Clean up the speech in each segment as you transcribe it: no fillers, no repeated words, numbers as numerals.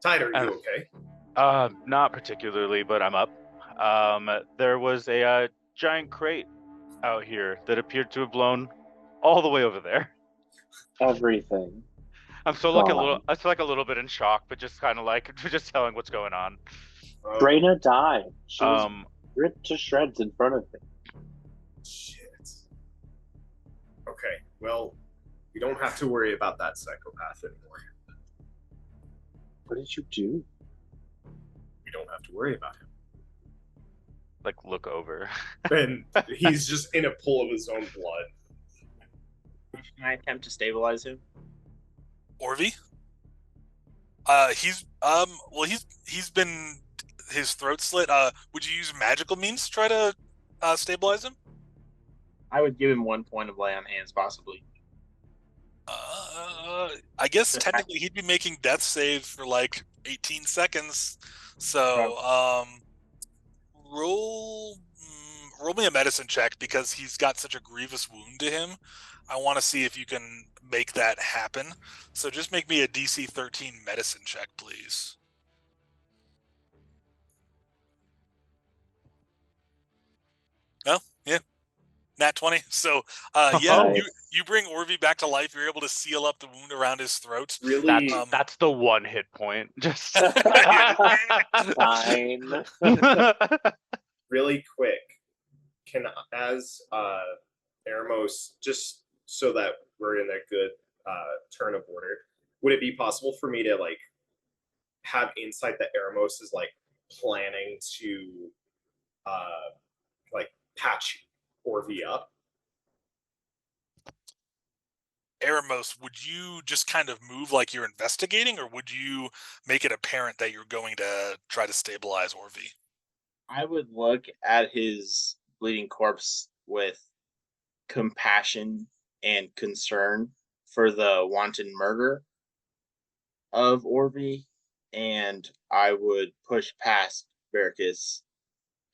Tide, are you okay? Not particularly, but I'm up. There was a giant crate out here that appeared to have blown all the way over there. Everything. I'm still like a little bit in shock, but just kind of like just telling what's going on. Drayna died. She was Um, ripped to shreds in front of me. Shit. Okay, well, we don't have to worry about that psychopath anymore. What did you do? We don't have to worry about him. like look over. And he's just in a pool of his own blood. Can I attempt to stabilize him? Orvie? He's been his throat slit. Would you use magical means to try to stabilize him? I would give him 1 point of lay on hands, possibly. I guess technically he'd be making death saves for like 18 seconds. So roll me a medicine check because he's got such a grievous wound to him. I want to see if you can make that happen. So just make me a DC 13 medicine check, please. No? Yeah. Nat 20. So, you bring Orvie back to life. You're able to seal up the wound around his throat. Really? That's the one hit point. Just Fine. Really quick, as Eremos, just so that we're in a good turn of order, would it be possible for me to like have insight that Eremos is like planning to like patch Orvie up? Eremos, would you just kind of move like you're investigating, or would you make it apparent that you're going to try to stabilize Orvie? I would look at his bleeding corpse with compassion and concern for the wanton murder of Orvie, and I would push past Veracus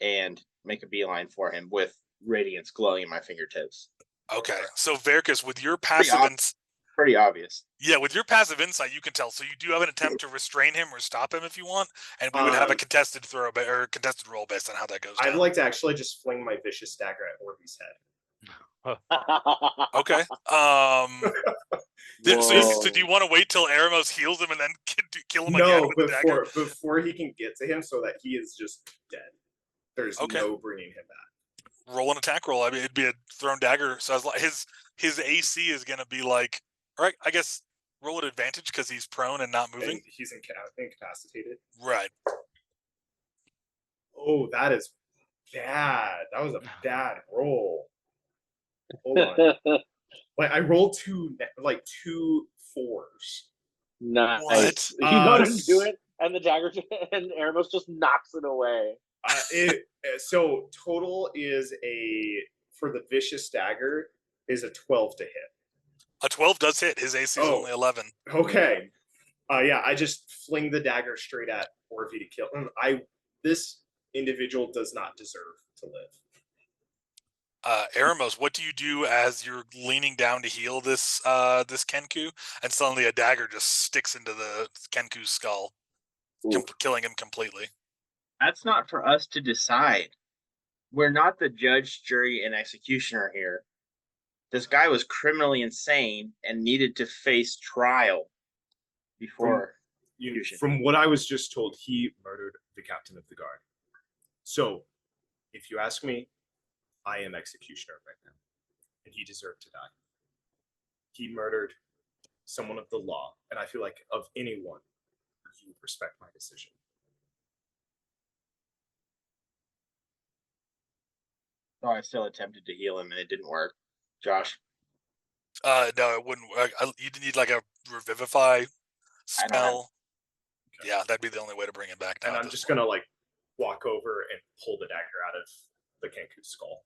and make a beeline for him with radiance glowing in my fingertips. Okay, so Veracus, with your passive pretty obvious. Yeah, with your passive insight, you can tell. So you do have an attempt to restrain him or stop him if you want, and we would have a contested throw or contested roll based on how that goes. I'd like to actually just fling my vicious dagger at Orvie's head. Okay. So do you want to wait till Eremos heals him and then kill him again with the dagger? Before he can get to him, so that he is just dead. There's no bringing him back. Roll an attack roll. I mean, it'd be a thrown dagger. So as like his AC is going to be like, all right, I guess roll at advantage because he's prone and not moving. And he's incapacitated. Right. Oh, that is bad. That was a bad roll. Hold on. Like I rolled two 4s. Nice. What? You go to do it, and the dagger and Eremos just knocks it away. So total is for the vicious dagger is a 12 to hit. A 12 does hit. His AC is only 11. Okay. Yeah, I just fling the dagger straight at Orvie to kill him. This individual does not deserve to live. Eremos, what do you do as you're leaning down to heal this Kenku, and suddenly a dagger just sticks into the Kenku's skull, killing him completely? That's not for us to decide. We're not the judge, jury, and executioner here. This guy was criminally insane and needed to face trial before execution. From what I was just told, he murdered the captain of the guard. So, if you ask me, I am executioner right now, and he deserved to die. He murdered someone of the law, and I feel like of anyone, you would respect my decision. So I still attempted to heal him, and it didn't work. Josh? No, it wouldn't work. You'd need like a revivify spell. Yeah, that'd be the only way to bring him back down. And I'm just gonna like walk over and pull the dagger out of the Kenku's skull.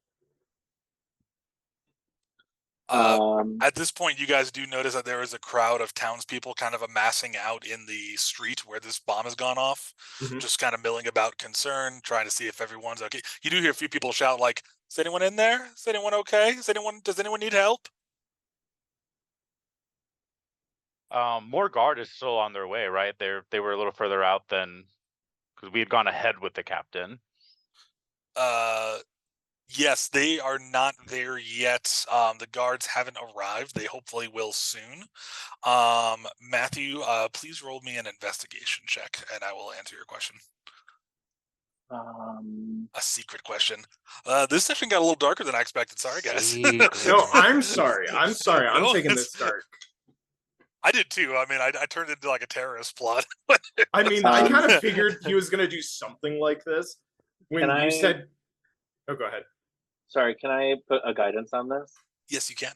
At this point, you guys do notice that there is a crowd of townspeople kind of amassing out in the street where this bomb has gone off, just kind of milling about concern, trying to see if everyone's okay. You do hear a few people shout like, "Is anyone in there? Is anyone okay? Does anyone need help?" More guard is still on their way, right? They were a little further out than because we had gone ahead with the captain. Yes, they are not there yet. The guards haven't arrived. They hopefully will soon. Matthew, please roll me an investigation check, and I will answer your question. A secret question. This session got a little darker than I expected. Sorry, guys. No, I'm sorry. I'm No, taking this dark. I did too. I mean, I turned it into like a terrorist plot. I mean, I kind of figured he was going to do something like this when you said. Oh, go ahead. Sorry, can I put a guidance on this? Yes, you can.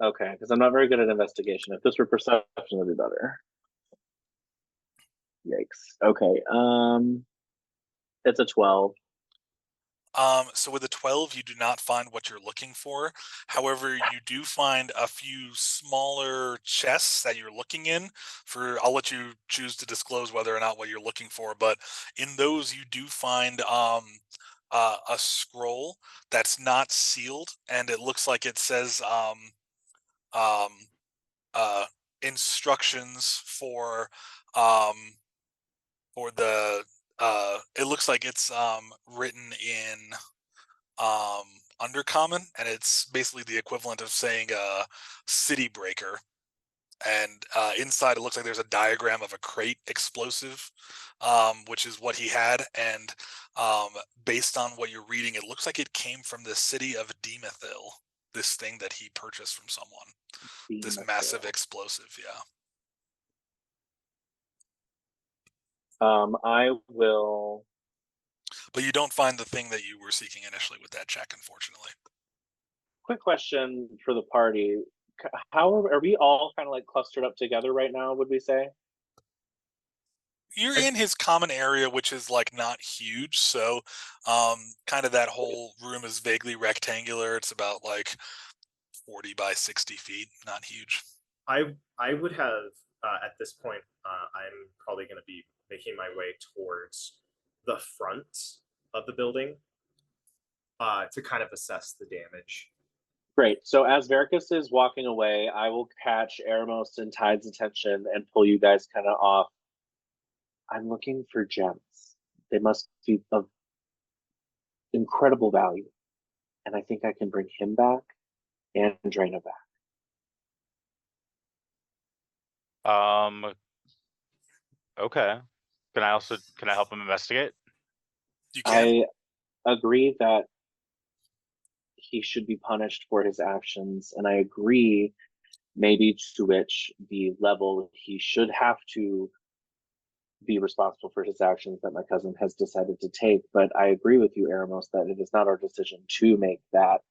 Okay, because I'm not very good at investigation. If this were perception, it'd be better. Yikes. Okay. It's a 12. So with a 12, you do not find what you're looking for. However, you do find a few smaller chests that you're looking in. I'll let you choose to disclose whether or not what you're looking for, but in those you do find a scroll that's not sealed, and it looks like it says instructions for the it looks like it's written in undercommon, and it's basically the equivalent of saying city breaker. And inside it looks like there's a diagram of a crate explosive, which is what he had. And based on what you're reading, it looks like it came from the city of Demethil, this thing that he purchased from someone. This massive explosive, yeah. I will. But you don't find the thing that you were seeking initially with that check, unfortunately. Quick question for the party. How are we all kind of like clustered up together right now, would we say? You're in his common area, which is like not huge. So kind of that whole room is vaguely rectangular. It's about like 40 by 60 feet, not huge. I would have, at this point, I'm probably going to be making my way towards the front of the building to kind of assess the damage. Great. So as Veracus is walking away, I will catch Eremos and Tide's attention and pull you guys kind of off. I'm looking for gems. They must be of incredible value. And I think I can bring him back and Drano back. Okay. Can I help him investigate? You can. I agree that he should be punished for his actions, and I agree maybe to which the level he should have to be responsible for his actions that my cousin has decided to take. But I agree with you, Eremos, that it is not our decision to make that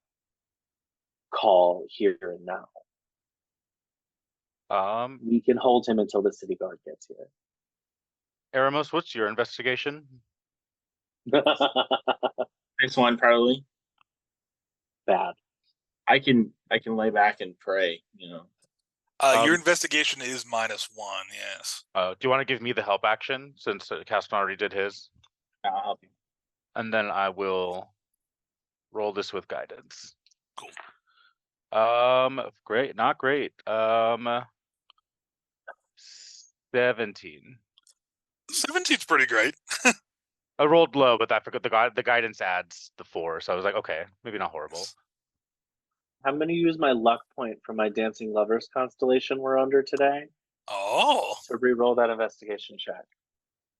call here and now. We can hold him until the city guard gets here. Eremos, what's your investigation? Next one, probably. Bad. I can lay back and pray, Your investigation is -1, yes. Do you want to give me the help action since Caston already did his? I'll help you. And then I will roll this with guidance. Cool. Great, not great. 17. 17's pretty great. I rolled low, but I forgot the guidance adds the 4, so I was like, okay, maybe not horrible. I'm going to use my luck point from my Dancing Lovers constellation we're under today. Oh. To re-roll that investigation check.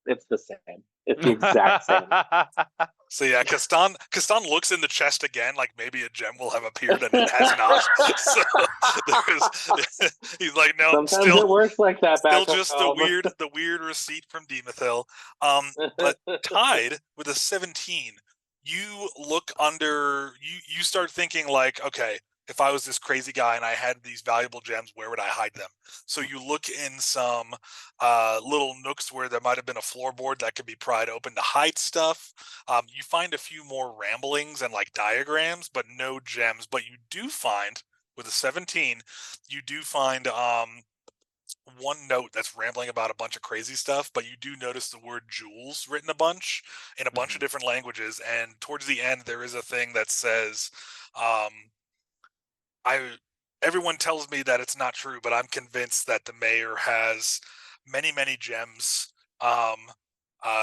It's the same. It's the exact same. So yeah, Caston looks in the chest again, like maybe a gem will have appeared, and it has not. So he's like, no, Sometimes still, it works like that. Still just the weird receipt from Demethil. But Tide with a 17, you look under. You start thinking like, okay, if I was this crazy guy and I had these valuable gems, where would I hide them? So you look in some little nooks where there might have been a floorboard that could be pried open to hide stuff. You find a few more ramblings and like diagrams, but no gems. But you do find, with a 17, you do find one note that's rambling about a bunch of crazy stuff, but you do notice the word jewels written a bunch in a bunch of different languages. And towards the end, there is a thing that says, everyone tells me that it's not true, but I'm convinced that the mayor has many, many gems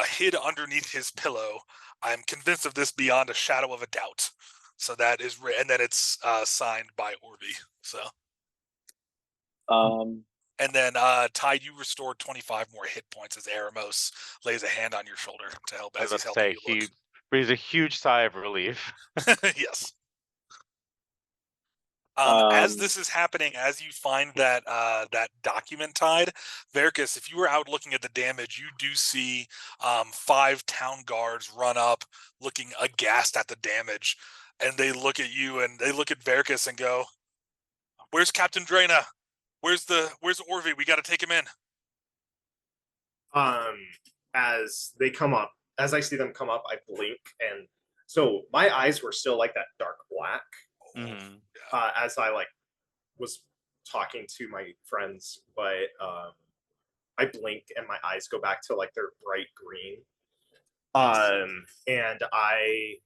hid underneath his pillow. I'm convinced of this beyond a shadow of a doubt. So that is, and then it's signed by Orby. So, and then Ty, you restored 25 more hit points as Eremos lays a hand on your shoulder to help. As he's helping you look. He breathes a huge sigh of relief. Yes. As this is happening, as you find that that document tied, Verkus, if you were out looking at the damage, you do see 5 town guards run up, looking aghast at the damage, and they look at you and they look at Verkus and go, "Where's Captain Drena? Where's Orvi? We got to take him in." As they come up, as I see them come up, I blink, and so my eyes were still like that dark black. Mm-hmm. As I like was talking to my friends, but I blink and my eyes go back to like their bright green. And I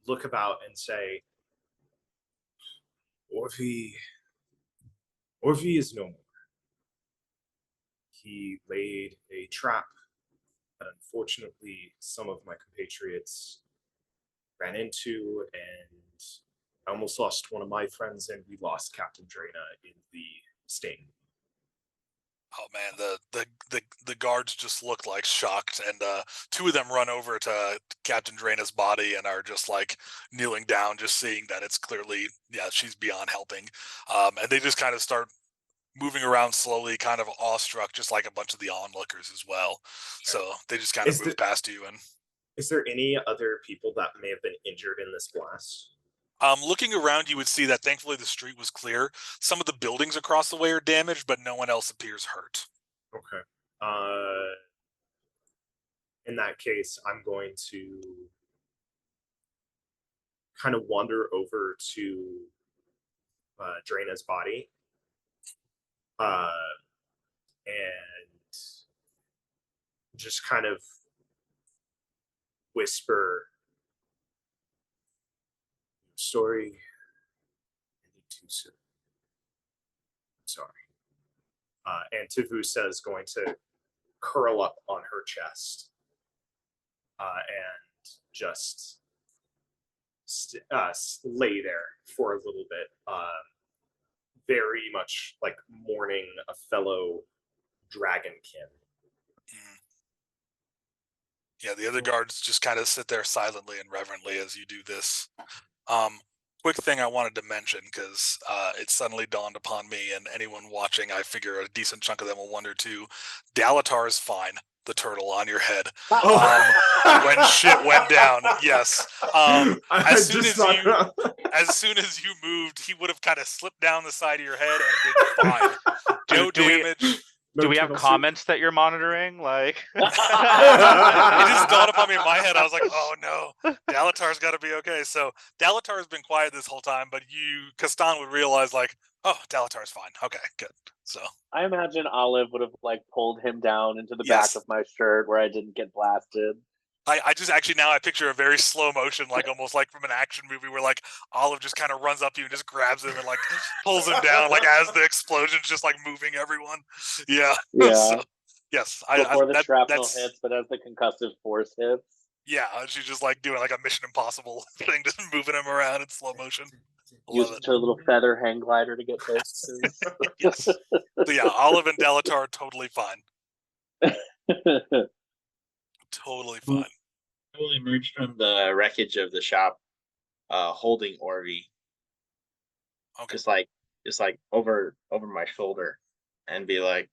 look about and say, Orvi is no more. He laid a trap that unfortunately some of my compatriots ran into, and I almost lost one of my friends, and we lost Captain Drena in the sting. Oh man, the guards just look like shocked, and 2 of them run over to Captain Drena's body and are just like kneeling down, just seeing that it's clearly, yeah, she's beyond helping. And they just kind of start moving around slowly, kind of awestruck, just like a bunch of the onlookers as well. Sure. So they just kind of move past you. And is there any other people that may have been injured in this blast? Looking around, you would see that thankfully the street was clear. Some of the buildings across the way are damaged, but no one else appears hurt. Okay. In that case, I'm going to kind of wander over to Drena's body. And just kind of whisper, sorry, I need to, sir. I'm sorry. And Tavusa is going to curl up on her chest and just lay there for a little bit, very much like mourning a fellow dragonkin. Yeah, the other guards just kind of sit there silently and reverently as you do this. Quick thing I wanted to mention, because it suddenly dawned upon me, and anyone watching, I figure a decent chunk of them will wonder too. Dalatar is fine. The turtle on your head. When shit went down, yes. As soon as you moved, he would have kind of slipped down the side of your head and been fine. No damage. Do we have comments that you're monitoring? Like, it just dawned upon me in my head. I was like, "Oh no, Dalatar's got to be okay." So Dalatar has been quiet this whole time, but Kastan would realize, like, "Oh, Dalatar's fine. Okay, good." So I imagine Olive would have like pulled him down into the back of my shirt where I didn't get blasted. I just actually now I picture a very slow motion, like almost like from an action movie, where like Olive just kind of runs up to you and just grabs him and like pulls him down, like as the explosion's just like moving everyone. Yeah. So, yes. Before the shrapnel hits, but as the concussive force hits. Yeah, she's just like doing like a Mission Impossible thing, just moving him around in slow motion. Used her little feather hang glider to get places. Yes. So yeah, Olive and Dalatar are totally fine. Totally fine. I will emerge from the wreckage of the shop, holding Orvi. Okay. Just like over my shoulder, and be like,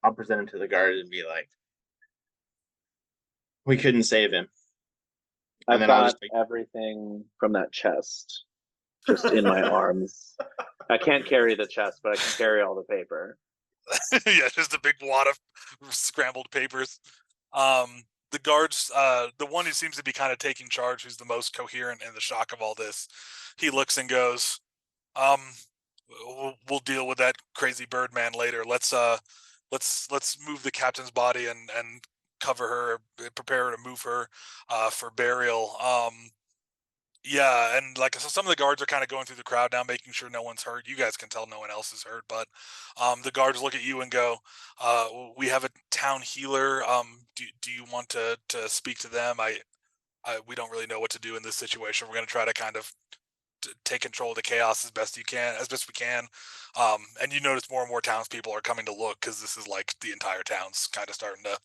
I'll present him to the guard and be like, we couldn't save him. I've got everything from that chest just in my arms. I can't carry the chest, but I can carry all the paper. Yeah, just a big wad of scrambled papers. The guards, the one who seems to be kind of taking charge, who's the most coherent in the shock of all this, he looks and goes, we'll deal with that crazy bird man later. Let's move the captain's body and cover her, prepare her to move her for burial. Yeah, and like so some of the guards are kind of going through the crowd now, making sure no one's hurt. You guys can tell no one else is hurt, but the guards look at you and go, "We have a town healer. Do you want to speak to them? We don't really know what to do in this situation. We're going to try to kind of take control of the chaos as best we can. And you notice more and more townspeople are coming to look because this is like the entire town's kind of starting to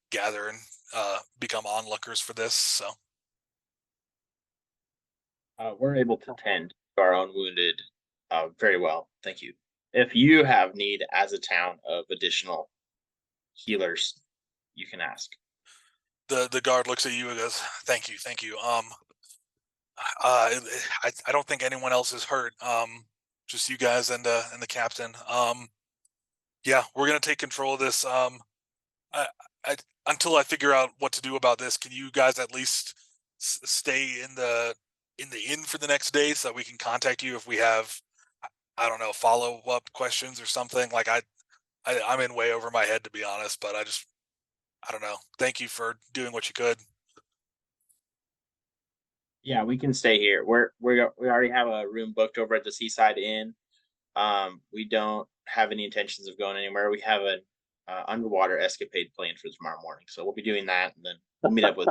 gather and become onlookers for this. So we're able to tend to our own wounded very well. Thank you. If you have need as a town of additional healers, you can ask. The guard looks at you and goes, "Thank you. I don't think anyone else is hurt. Just you guys and the captain. Yeah, we're gonna take control of this. Until I figure out what to do about this, can you guys at least stay in the inn for the next day so that we can contact you if we have, I don't know, follow up questions or something? Like I'm in way over my head, to be honest, but I don't know. Thank you for doing what you could." Yeah, we can stay here. We already have a room booked over at the Seaside Inn. We don't have any intentions of going anywhere. We have an underwater escapade planned for tomorrow morning, so we'll be doing that, and then we'll meet up with.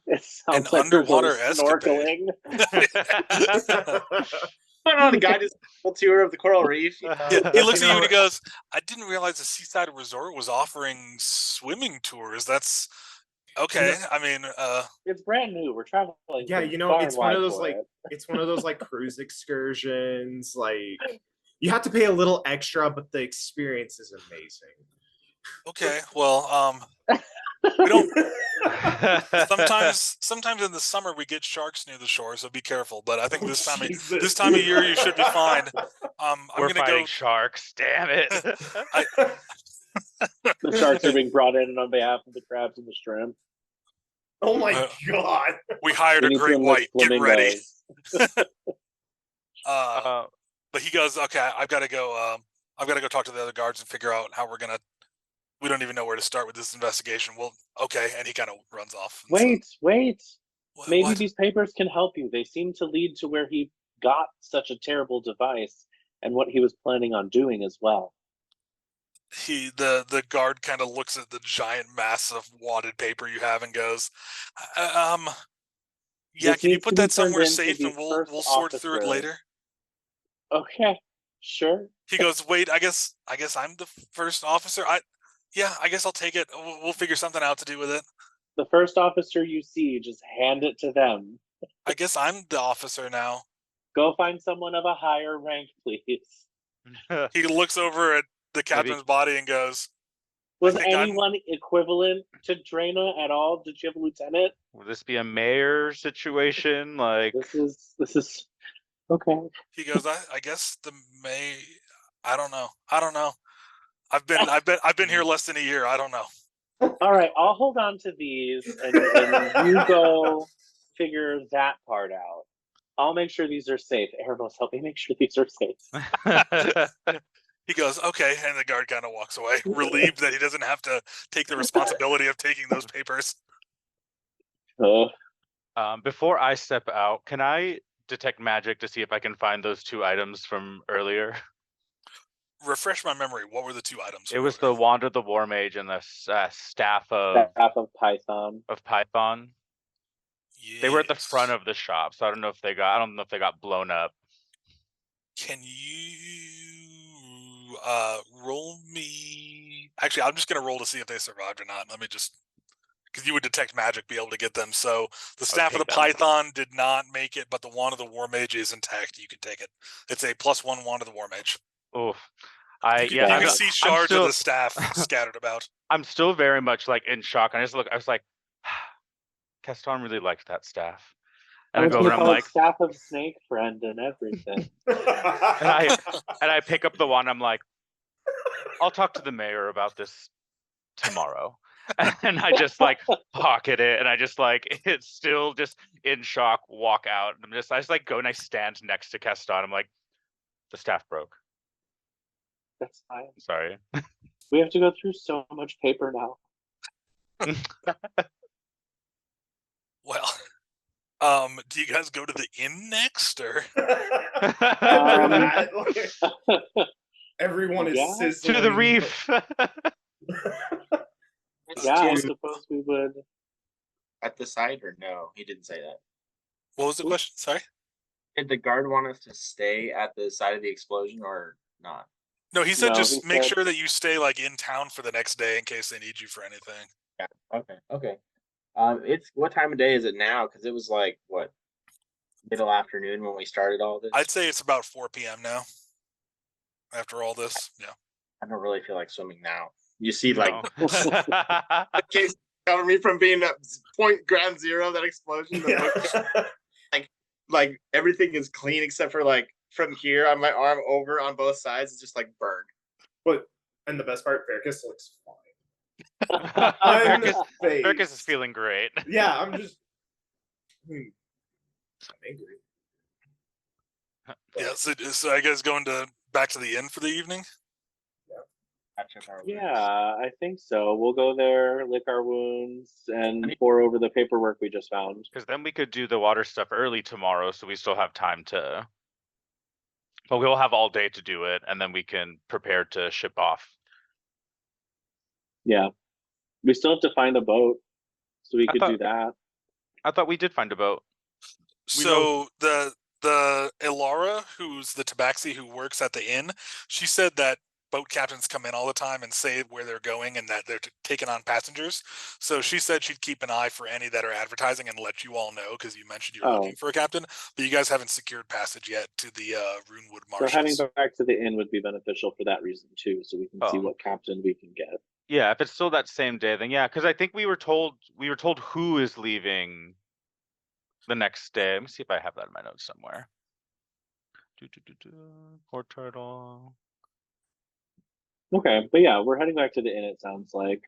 It sounds An like underwater snorkeling. Went on a guided tour of the coral reef. Yeah, he looks at you and he goes, "I didn't realize the Seaside Resort was offering swimming tours. That's okay. I mean, it's brand new. We're traveling. Yeah, it's one of those like it's one of those like cruise excursions. Like you have to pay a little extra, but the experience is amazing. okay. Well, we don't. Sometimes in the summer we get sharks near the shore, so be careful. But I think this time of year you should be fine. We're gonna fighting sharks. Damn it! The sharks are being brought in on behalf of the crabs and the shrimp. Oh my god! We hired a great white. Get ready. But he goes, "Okay, I've got to go. I've got to go talk to the other guards and figure out how we're gonna. We don't even know where to start with this investigation." Well, okay, and he kind of runs off. Wait. Maybe what? these papers can help you. They seem to lead to where he got such a terrible device and what he was planning on doing as well. The guard kind of looks at the giant mass of wadded paper you have and goes, "Yeah, can you put that somewhere safe and we'll sort through it later?" Okay, sure. He goes, "Wait, I guess I'm the first officer. Yeah, I guess I'll take it. We'll figure something out to do with it." The first officer you see, just hand it to them. I guess I'm the officer now. Go find someone of a higher rank, please. He looks over at the captain's body and goes, "Was anyone equivalent to Drana at all? Did you have a lieutenant? Will this be a mayor situation? Like this is okay." He goes, I guess the May. I don't know. I've been here less than a year. I don't know. All right, I'll hold on to these, and you go figure that part out. I'll make sure these are safe. Erebos, help me make sure these are safe. He goes, "Okay," and the guard kind of walks away, relieved that he doesn't have to take the responsibility of taking those papers. Before I step out, can I detect magic to see if I can find those 2 items from earlier? Refresh my memory. What were the 2 items? It was the wand of the War Mage and the staff of Python. Yes. They were at the front of the shop, so I don't know if they got blown up. Can you roll me? Actually, I'm just gonna roll to see if they survived or not. Let me just, because you would detect magic, be able to get them. So the staff of the Python did not make it, but the wand of the War Mage is intact. You can take it. It's a +1 wand of the War Mage. Oof. You can see shards of the staff scattered about. I'm still very much like in shock. I was like, Keston really liked that staff. And I go over and I'm like, staff of Snake Friend and everything. and I pick up the wand. I'm like, I'll talk to the mayor about this tomorrow. And I just like pocket it, and I just like, it's still just in shock, walk out. And I just like go and I stand next to Keston. I'm like, the staff broke. That's fine. Sorry. We have to go through so much paper now. Well, Do you guys go to the inn next, or? After that, like, everyone is Yeah. sizzling. To the reef. Yeah, I To- suppose we would. At the site, or no? He didn't say that. What was the question? Sorry. Did the guard want us to stay at the site of the explosion or not? No, he said No, just he make said- sure that you stay like in town for the next day in case they need you for anything. Yeah. Okay. Okay. It's what time of day is it now? Because it was like what, middle afternoon when we started all this. I'd say it's about 4 p.m. now. After all this, yeah. I don't really feel like swimming now. You see, like, No. case cover me from being at point ground zero. That explosion. Like everything is clean except for like from here on my arm over on both sides. It's just like burned. And the best part, Verkus looks fine. Verkus Unfazed. is feeling great. Yeah, I'm just. I'm angry. Yeah, so I guess going back to the inn for the evening. Yeah, I think so. We'll go there, lick our wounds, and pour over the paperwork we just found. Because then we could do the water stuff early tomorrow, so we still have time to. But we'll have all day to do it, and then we can prepare to ship off. Yeah. We still have to find a boat, so we could do that. I thought we did find a boat. So the Ilara, who's the tabaxi who works at the inn, she said that boat captains come in all the time and say where they're going and that they're taking on passengers. So she said she'd keep an eye for any that are advertising and let you all know, because you mentioned you're looking for a captain, but you guys haven't secured passage yet to the Runewood Marshes. So heading back to the inn would be beneficial for that reason too, so we can see what captain we can get. Yeah, if it's still that same day, then yeah, because I think we were told who is leaving the next day. Let me see if I have that in my notes somewhere. Port turtle. Okay, but yeah, we're heading back to the inn, it sounds like,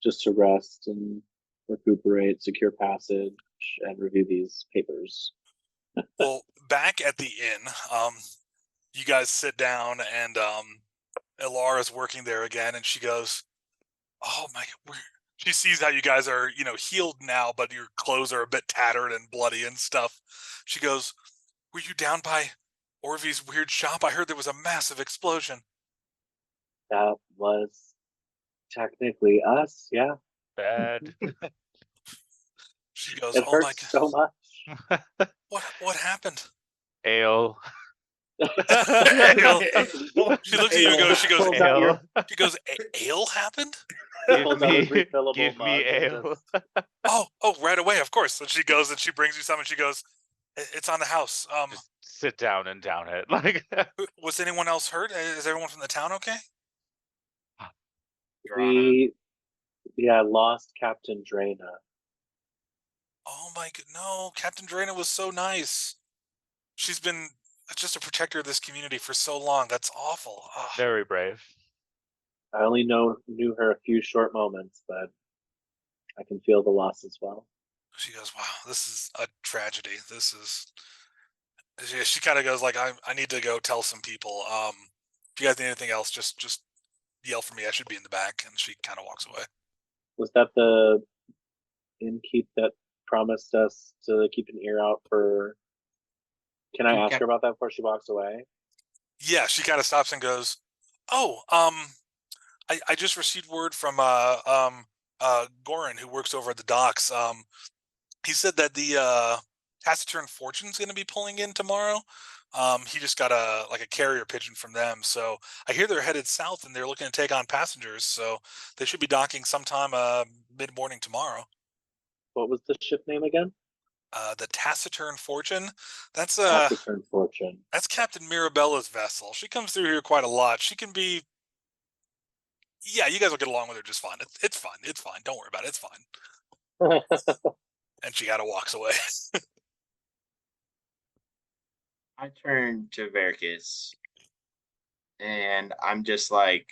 just to rest and recuperate, secure passage, and review these papers. Well, back at the inn, you guys sit down and Ilara's working there again, and she goes, "Oh my!" She sees how you guys are, healed now, but your clothes are a bit tattered and bloody and stuff. She goes, "Were you down by Orvy's weird shop? I heard there was a massive explosion." That was technically us, yeah. Bad. She goes, It "Oh my hurts so much." What happened?" Ale. Ale. She looks at you and goes, she goes, Pulls out your- Ale happened? Pulls out his refillable Give me mug and ale. just- Oh, right away, of course. And she goes and she brings you some and she goes, "It's on the house. Just sit down and down it. Like, Was anyone else hurt? Is everyone from the town okay?" We lost Captain Drana. Oh my god, no, Captain Drana was so nice. She's been just a protector of this community for so long. That's awful. Ugh. very brave. I only knew her a few short moments, but I can feel the loss as well. She goes, "Wow, this is a tragedy. This is..." She kind of goes like, I need to go tell some people. If you guys need anything else, just yell for me. I should be in the back." And she kind of walks away. Was that the innkeep that promised us to keep an ear out for? Can I ask her about that before she walks away? Yeah, she kind of stops and goes, "Oh, I just received word from Goran, who works over at the docks. He said that the Taciturn Fortune's going to be pulling in tomorrow. He just got a carrier pigeon from them, so I hear they're headed south and they're looking to take on passengers. So they should be docking sometime mid-morning tomorrow." What was the ship name again? The Taciturn Fortune. That's Taciturn Fortune. That's Captain Mirabella's vessel. She comes through here quite a lot. She can be... Yeah, you guys will get along with her just fine. It's fine. It's fine. Don't worry about it. It's fine. And she kind of walks away. I turn to Verkus and I'm just like,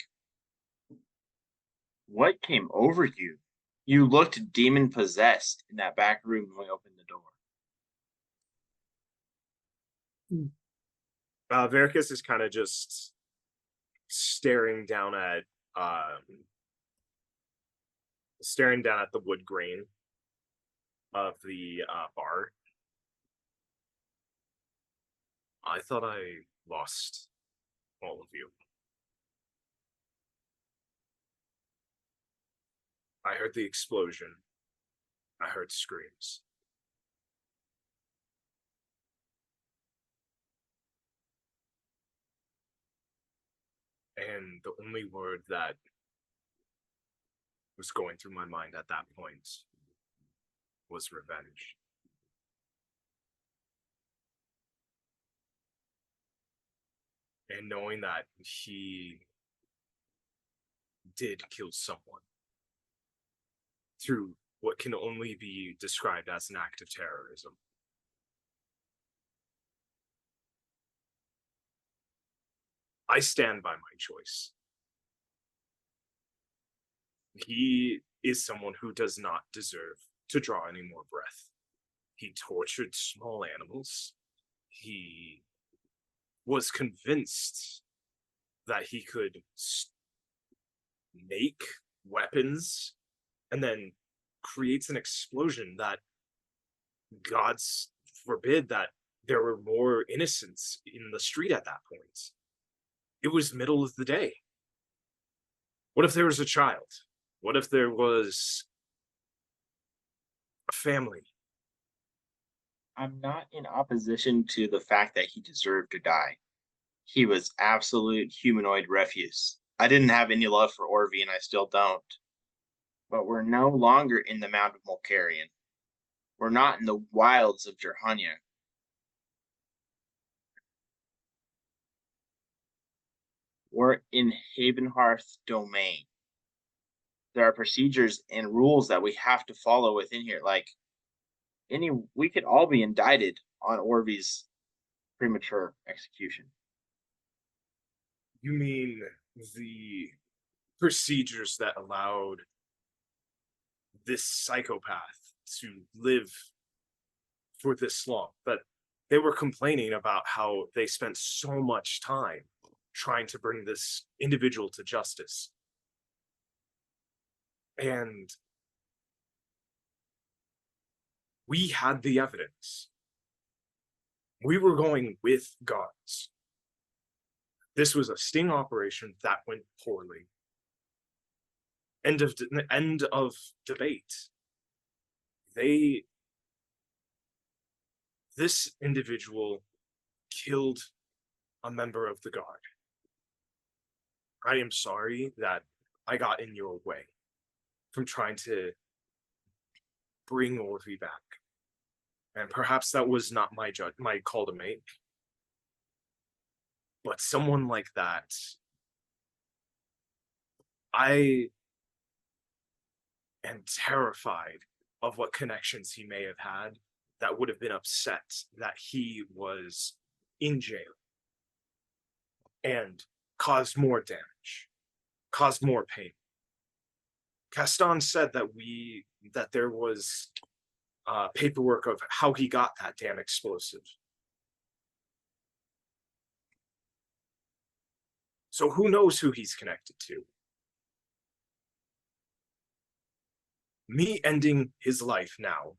"What came over you? You looked demon possessed in that back room when we opened the door." Verkus is kind of just staring down at the wood grain of the bar, I thought I lost all of you. I heard the explosion. I heard screams. And the only word that was going through my mind at that point was revenge. And knowing that he did kill someone through what can only be described as an act of terrorism. I stand by my choice. He is someone who does not deserve to draw any more breath. He tortured small animals. He was convinced that he could make weapons and then creates an explosion that, God's forbid, that there were more innocents in the street at that point. It was middle of the day. What if there was a child? What if there was a family? I'm not in opposition to the fact that he deserved to die. He was absolute humanoid refuse. I didn't have any love for Orvi, and I still don't. But we're no longer in the Mount of Mulcarian. We're not in the wilds of Jir'Haniya. We're in Havenhearth domain. There are procedures and rules that we have to follow within here. Like, we could all be indicted on Orvi's premature execution. You mean the procedures that allowed this psychopath to live for this long? But they were complaining about how they spent so much time trying to bring this individual to justice. And we had the evidence. We were going with guards. This was a sting operation that went poorly. End of debate. This individual killed a member of the guard. I am sorry that I got in your way from trying to bring Orvi back. And perhaps that was not my call to make. But someone like that, I am terrified of what connections he may have had that would have been upset that he was in jail and caused more damage, caused more pain. Caston said that there was paperwork of how he got that damn explosive. So who knows who he's connected to? Me ending his life now,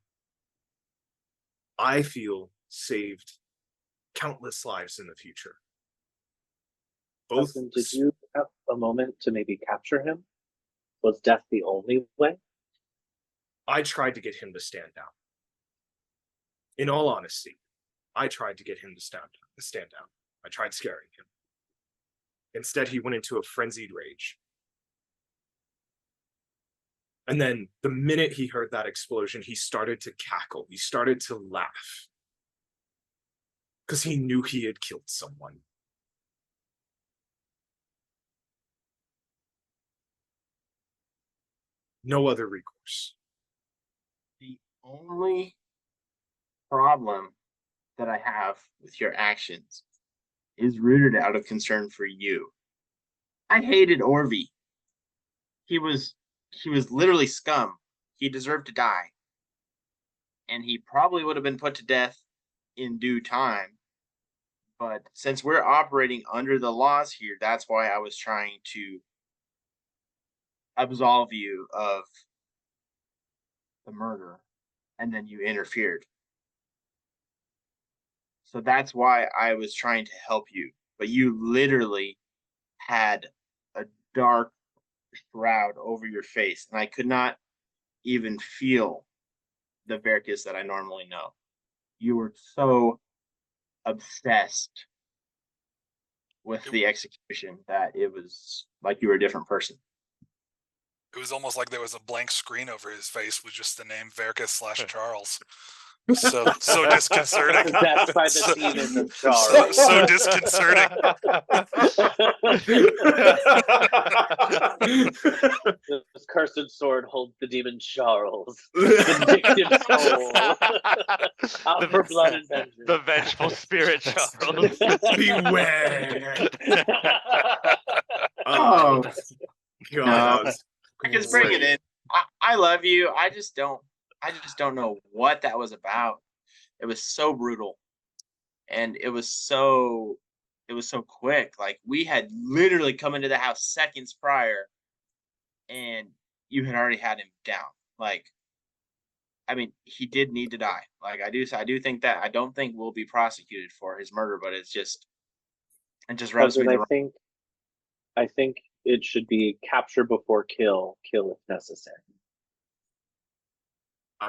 I feel, saved countless lives in the future. Husband, did you have a moment to maybe capture him? Was death the only way? I tried to get him to stand down. In all honesty, I tried to get him to stand down. I tried scaring him. Instead, he went into a frenzied rage. And then the minute he heard that explosion, he started to cackle. He started to laugh. Because he knew he had killed someone. No other recourse. The only problem that I have with your actions is rooted out of concern for you. I hated Orvi. He was literally scum. He deserved to die. And he probably would have been put to death in due time. But since we're operating under the laws here, that's why I was trying to absolve you of the murder. And then you interfered. So that's why I was trying to help you. But you literally had a dark shroud over your face, and I could not even feel the Verkus that I normally know. You were so obsessed with the execution that it was like you were a different person. It was almost like there was a blank screen over his face with just the name Verkus/Charles. So disconcerting. Possessed by the demon of Charles. So disconcerting. This cursed sword holds the demon Charles, vindictive soul, out for blood and vengeance. The vengeful spirit, Charles. Beware. Oh, God. I can bring it in. I love you. I just don't know what that was about. It was so brutal, and it was so quick. Like, we had literally come into the house seconds prior, and you had already had him down. Like, I mean, he did need to die. Like, I do think that. I don't think we'll be prosecuted for his murder, but it just rubs me the wrong. I think it should be capture before kill if necessary.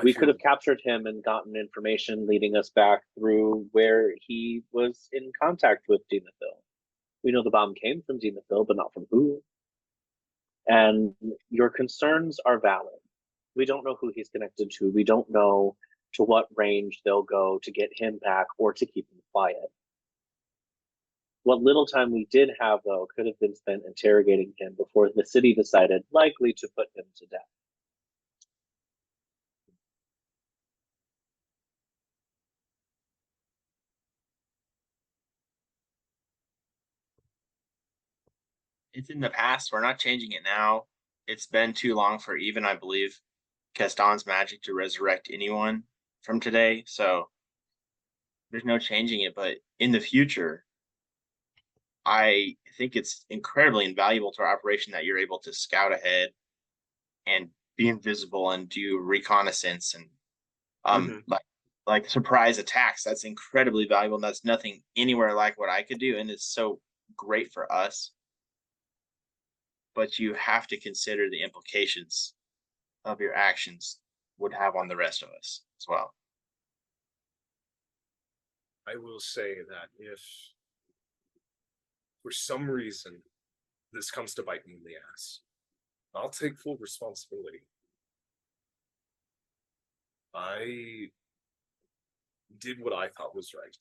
We could have captured him and gotten information leading us back through where he was in contact with Demophil. We know the bomb came from Demophil, but not from who. And your concerns are valid. We don't know who he's connected to. We don't know to what range they'll go to get him back or to keep him quiet. What little time we did have, though, could have been spent interrogating him before the city decided likely to put him to death. It's in the past. We're not changing it now. It's been too long for even, I believe, Caston's magic to resurrect anyone from today. So there's no changing it. But in the future, I think it's incredibly invaluable to our operation that you're able to scout ahead and be invisible and do reconnaissance and like surprise attacks. That's incredibly valuable. And that's nothing anywhere like what I could do. And it's so great for us. But you have to consider the implications of your actions would have on the rest of us as well. I will say that if for some reason this comes to bite me in the ass, I'll take full responsibility. I did what I thought was right.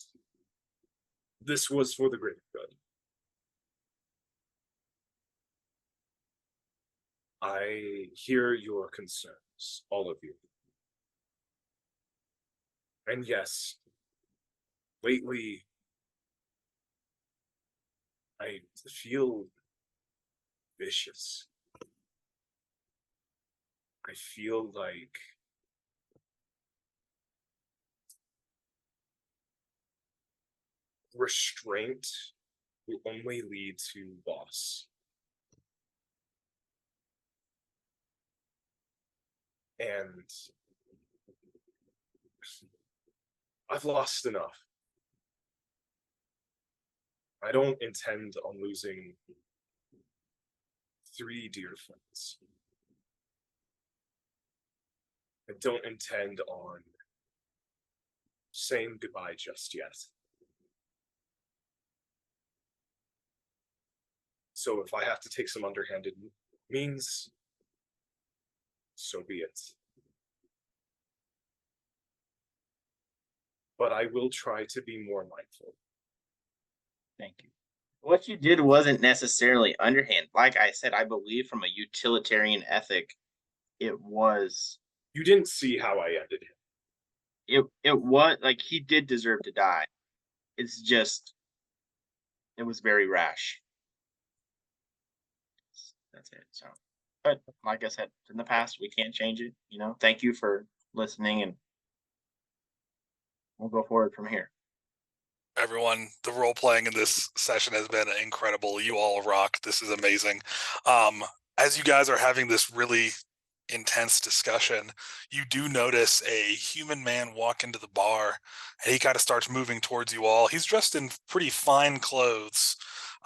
This was for the greater good. I hear your concerns, all of you. And yes, lately, I feel vicious. I feel like restraint will only lead to loss. And I've lost enough. I don't intend on losing 3 dear friends. I don't intend on saying goodbye just yet. So if I have to take some underhanded means, so be it. But I will try to be more mindful. Thank you. What you did wasn't necessarily underhand. Like I said, I believe from a utilitarian ethic, it was. You didn't see how I ended him. It was like he did deserve to die. It's just, it was very rash. That's it. So, but like I said, in the past, we can't change it. You know, thank you for listening, and we'll go forward from here. Everyone, the role playing in this session has been incredible. You all rock. This is amazing. As you guys are having this really intense discussion, you do notice a human man walk into the bar, and he kind of starts moving towards you all. He's dressed in pretty fine clothes,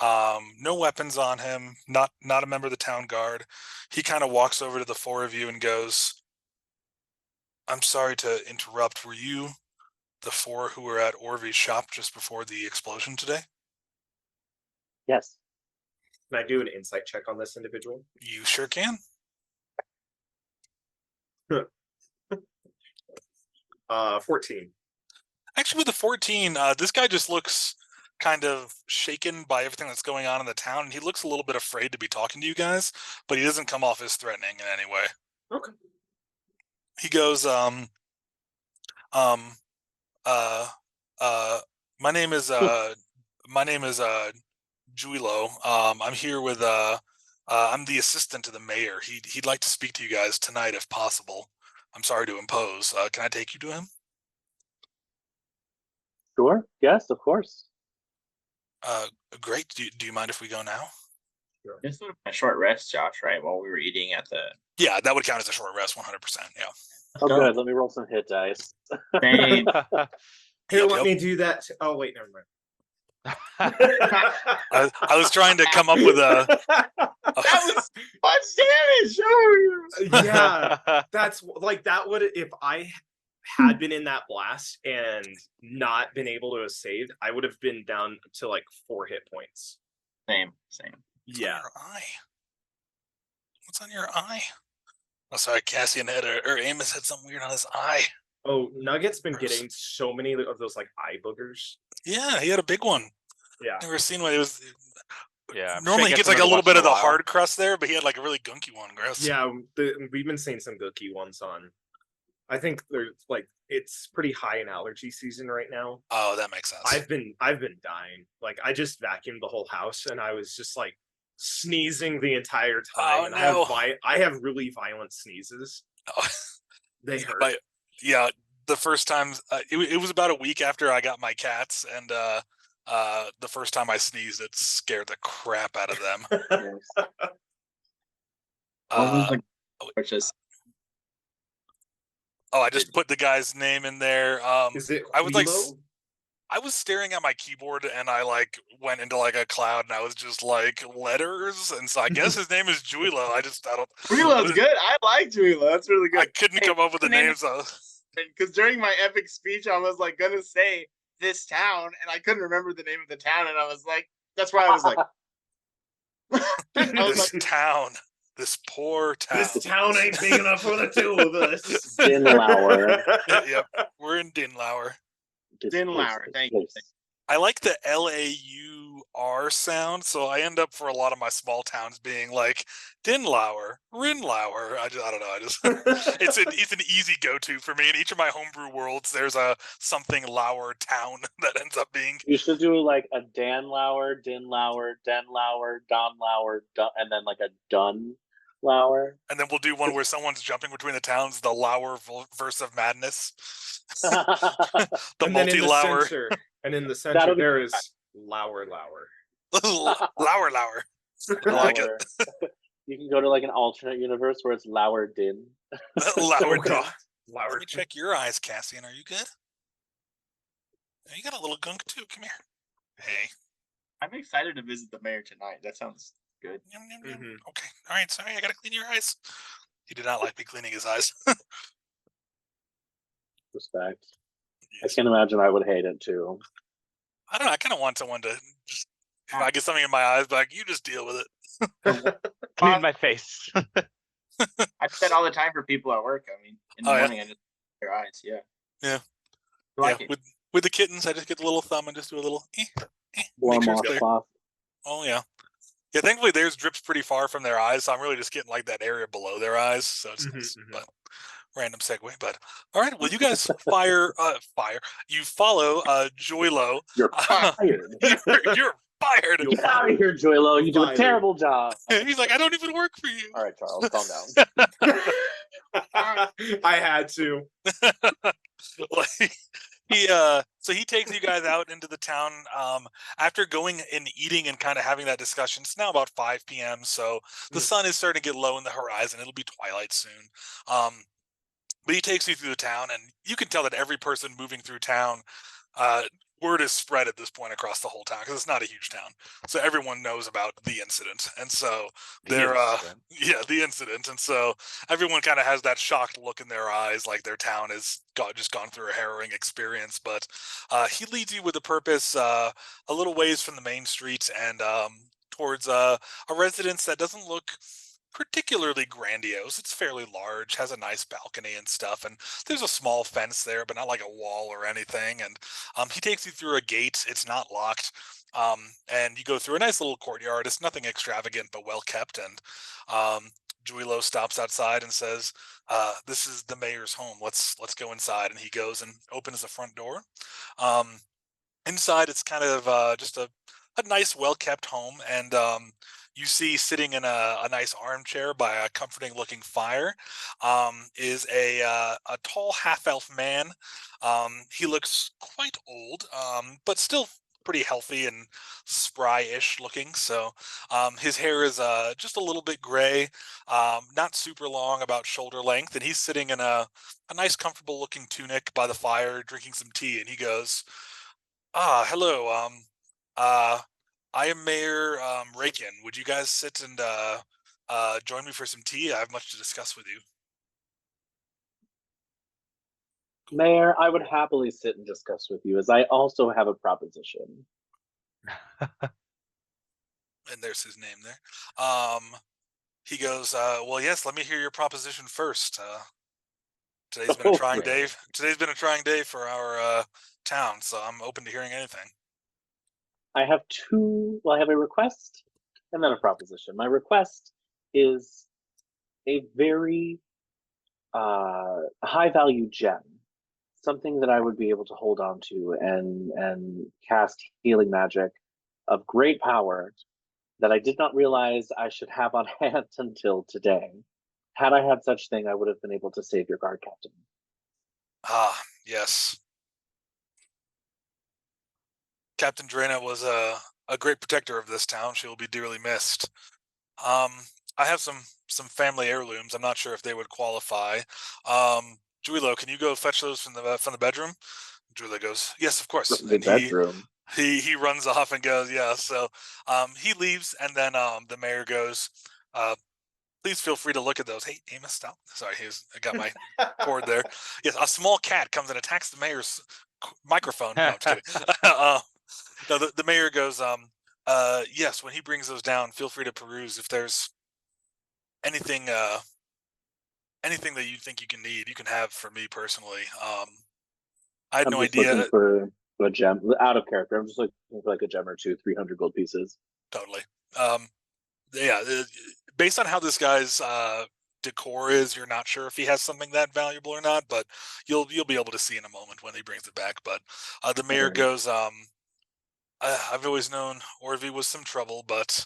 no weapons on him, not a member of the town guard. He kind of walks over to the four of you and goes, "I'm sorry to interrupt. Were you the four who were at Orvy's shop just before the explosion today?" Yes. Can I do an insight check on this individual? You sure can. 14. Actually, with the 14, this guy just looks kind of shaken by everything that's going on in the town, and he looks a little bit afraid to be talking to you guys, but he doesn't come off as threatening in any way. Okay. He goes, my name is Juilo. I'm here with I'm the assistant to the mayor. He'd like to speak to you guys tonight if possible. I'm sorry to impose. Can I take you to him? Sure. Yes, of course. Great. Do you mind if we go now? Sure. Just a short rest, Josh, right? While we were eating at the. Yeah, that would count as a short rest, 100%. Yeah. Oh, good. Let me roll some hit dice. Here, Yep. let me do that. Oh, wait, never mind. I was trying to come up with a. That was much damage. Oh, Yeah, that's like that would if I had been in that blast and not been able to have saved, I would have been down to like 4 hit points. Same. What's on your eye? What's on your eye? Oh, sorry, Cassian had or Amos had something weird on his eye. Oh, Nugget's been getting so many of those like eye boogers. Yeah, he had a big one. Yeah. Never seen one. It was. Yeah. Normally he gets like a little bit of the hard crust there, but he had like a really gunky one. Gross. Yeah, we've been seeing some gooky ones on. I think there's like it's pretty high in allergy season right now. Oh, that makes sense. I've been dying. Like I just vacuumed the whole house and I was just like sneezing the entire time. Oh, and no. I have really violent sneezes. Oh. They hurt. But, yeah, the first time it was about a week after I got my cats, and the first time I sneezed, it scared the crap out of them. I just put the guy's name in there. Is it? I was like, I was staring at my keyboard, and I like went into like a cloud, and I was just like letters, and so I guess his name is Juilo. I don't. Juilo's good. I like Juilo. That's really good. I couldn't come up with the names though. Because during my epic speech, I was like gonna say this town, and I couldn't remember the name of the town, and I was like, that's why I was like, this town, this poor town. This town ain't big enough for the two of us. Dinlaur. Yep, we're in Dinlaur. Dinlaur, thank you. I like the L-A-U-R sound, so I end up for a lot of my small towns being like Dinlaur, Rinlaur. I don't know. It's an easy go-to for me. In each of my homebrew worlds, there's a something Lauer town that ends up being. You should do like a Dinlaur, Donlaur, and then like a Dunlaur. And then we'll do one where someone's jumping between the towns, the Lauer verse of madness. The multi-Lauer. And in the center, there is Lauer. Lauer. I like it. You can go to like an alternate universe where it's Lauer Din. Lauer Din. Lauer. Let me check your eyes, Cassian. Are you good? You got a little gunk too. Come here. Hey. I'm excited to visit the mayor tonight. That sounds good. Mm-hmm. Okay. All right. Sorry, I gotta clean your eyes. He did not like me cleaning his eyes. Respect. I can imagine I would hate it too. I don't know. I kind of want someone to just, if I get something in my eyes, like, you just deal with it. Clean my face. I do that all the time for people at work. I mean, in the morning, I just their eyes. Yeah. Yeah. Like with the kittens, I just get the little thumb and just do a little. Warm sure off. Oh yeah. Yeah. Thankfully, theirs drips pretty far from their eyes, so I'm really just getting like that area below their eyes. So it's nice. But random segue. But all right. Well, you guys fire. You follow Joylo. You're fired. You're fired. Get out of here, Joylo. You do a terrible job. He's like, I don't even work for you. All right, Charles, calm down. I had to. Like, So he takes you guys out into the town after going and eating and kind of having that discussion. It's now about 5 p.m. So the sun is starting to get low in the horizon. It'll be twilight soon. But he takes you through the town, and you can tell that every person moving through town, word is spread at this point across the whole town because it's not a huge town. So everyone knows about the incident, and so they're the incident, and so everyone kind of has that shocked look in their eyes, like their town has just gone through a harrowing experience. But he leads you with a purpose, a little ways from the main street, and towards a residence that doesn't look particularly grandiose. It's fairly large, has a nice balcony and stuff, and there's a small fence there, but not like a wall or anything. And he takes you through a gate. It's not locked. And you go through a nice little courtyard. It's nothing extravagant, but well kept. And Juilo stops outside and says, "This is the mayor's home. Let's go inside." And he goes and opens the front door. Inside, it's kind of just a nice, well-kept home, and you see sitting in a nice armchair by a comforting-looking fire is a tall half-elf man. He looks quite old, but still pretty healthy and spry-ish looking. So his hair is just a little bit gray, not super long, about shoulder length, and he's sitting in a nice, comfortable-looking tunic by the fire, drinking some tea, and he goes, hello. I am Mayor Rakin. Would you guys sit and join me for some tea? I have much to discuss with you. Mayor, I would happily sit and discuss with you, as I also have a proposition. And there's his name there. He goes, well, yes, let me hear your proposition first. Today's been a trying day. Today's been a trying day for our town, so I'm open to hearing anything. I have I have a request and then a proposition. My request is a very high value gem, something that I would be able to hold on to and cast healing magic of great power that I did not realize I should have on hand until today. Had I had such thing, I would have been able to save your guard captain. Ah, yes. Captain Drena was a great protector of this town. She will be dearly missed. I have some family heirlooms. I'm not sure if they would qualify. Juilo, can you go fetch those from the bedroom? Juilo goes, yes, of course. From the bedroom. He runs off and goes, yeah. So he leaves, and then the mayor goes, please feel free to look at those. Hey, Amos, stop. Sorry, I got my cord there. Yes, a small cat comes and attacks the mayor's microphone. No, I'm just kidding. No, the mayor goes, yes, when he brings those down, feel free to peruse. If there's anything that you think you can need, you can have for me personally. I had no idea. Looking for a gem out of character. I'm just looking for like a gem or two, 300 gold pieces. Totally. Yeah, based on how this guy's decor is, you're not sure if he has something that valuable or not, but you'll be able to see in a moment when he brings it back. But the mayor goes, I've always known Orvi was some trouble, but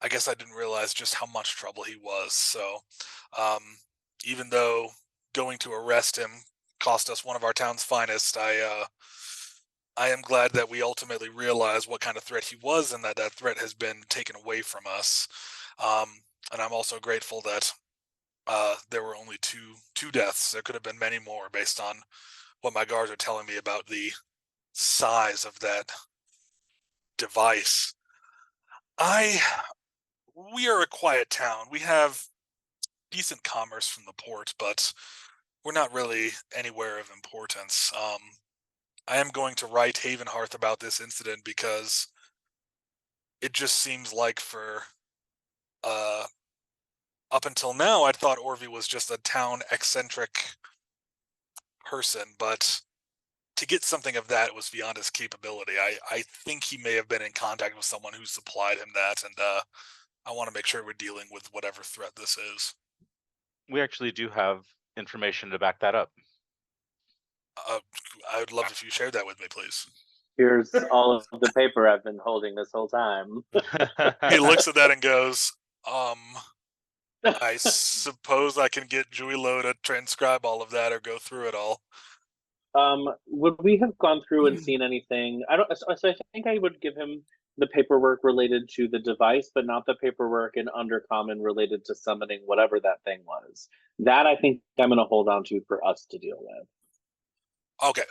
I guess I didn't realize just how much trouble he was. So even though going to arrest him cost us one of our town's finest, I am glad that we ultimately realized what kind of threat he was, and that threat has been taken away from us. And I'm also grateful that there were only two deaths. There could have been many more based on what my guards are telling me about the size of that device. We are a quiet town. We have decent commerce from the port, but we're not really anywhere of importance. I am going to write Havenhearth about this incident because it just seems like for up until now, I'd thought Orvi was just a town eccentric person, but to get something of that was beyond his capability. I think he may have been in contact with someone who supplied him that, and I want to make sure we're dealing with whatever threat this is. We actually do have information to back that up. I would love if you shared that with me, please. Here's all of the paper I've been holding this whole time. He looks at that and goes, I suppose I can get Juilo to transcribe all of that or go through it all. Would we have gone through and seen anything? I don't. So I think I would give him the paperwork related to the device, but not the paperwork in Undercommon related to summoning whatever that thing was. That I think I'm going to hold on to for us to deal with. Okay,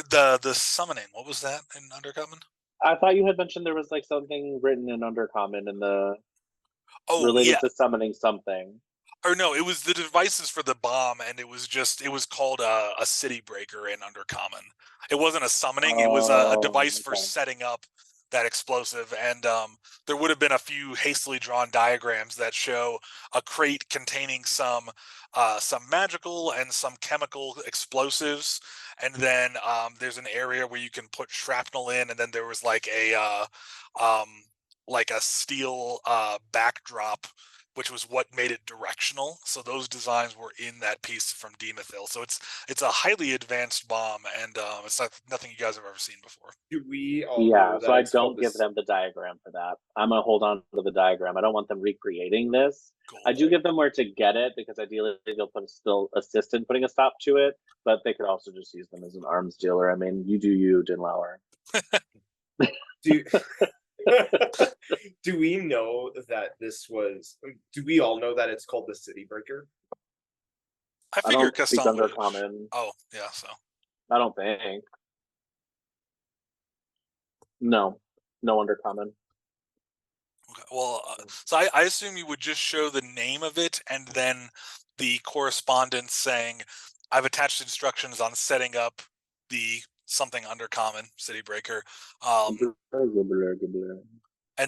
the summoning. What was that in Undercommon? I thought you had mentioned there was like something written in Undercommon in the Oh related yeah, to summoning something. or no, it was the devices for the bomb, and it was called a city breaker in Undercommon. It wasn't a summoning; it was a device for Okay. setting up that explosive. And there would have been a few hastily drawn diagrams that show a crate containing some magical and some chemical explosives, and then there's an area where you can put shrapnel in, and then there was like a steel backdrop, which was what made it directional. So those designs were in that piece from Demethil. So it's a highly advanced bomb, and it's nothing you guys have ever seen before. Do we all Yeah, know that so I it's called don't give this- them the diagram for that. I'm gonna hold on to the diagram. I don't want them recreating this. Cool. I do give them where to get it because ideally they'll still assist in putting a stop to it, but they could also just use them as an arms dealer. I mean, you do you, Dinlaur. Do do we know that this was? Do we all know that it's called the City Breaker? I I figure don't speak Gaston would. Undercommon. Oh yeah, so I don't think. No Undercommon. okay. Well, so I assume you would just show the name of it and then the correspondence saying, "I've attached instructions on setting up the something Undercommon city breaker," and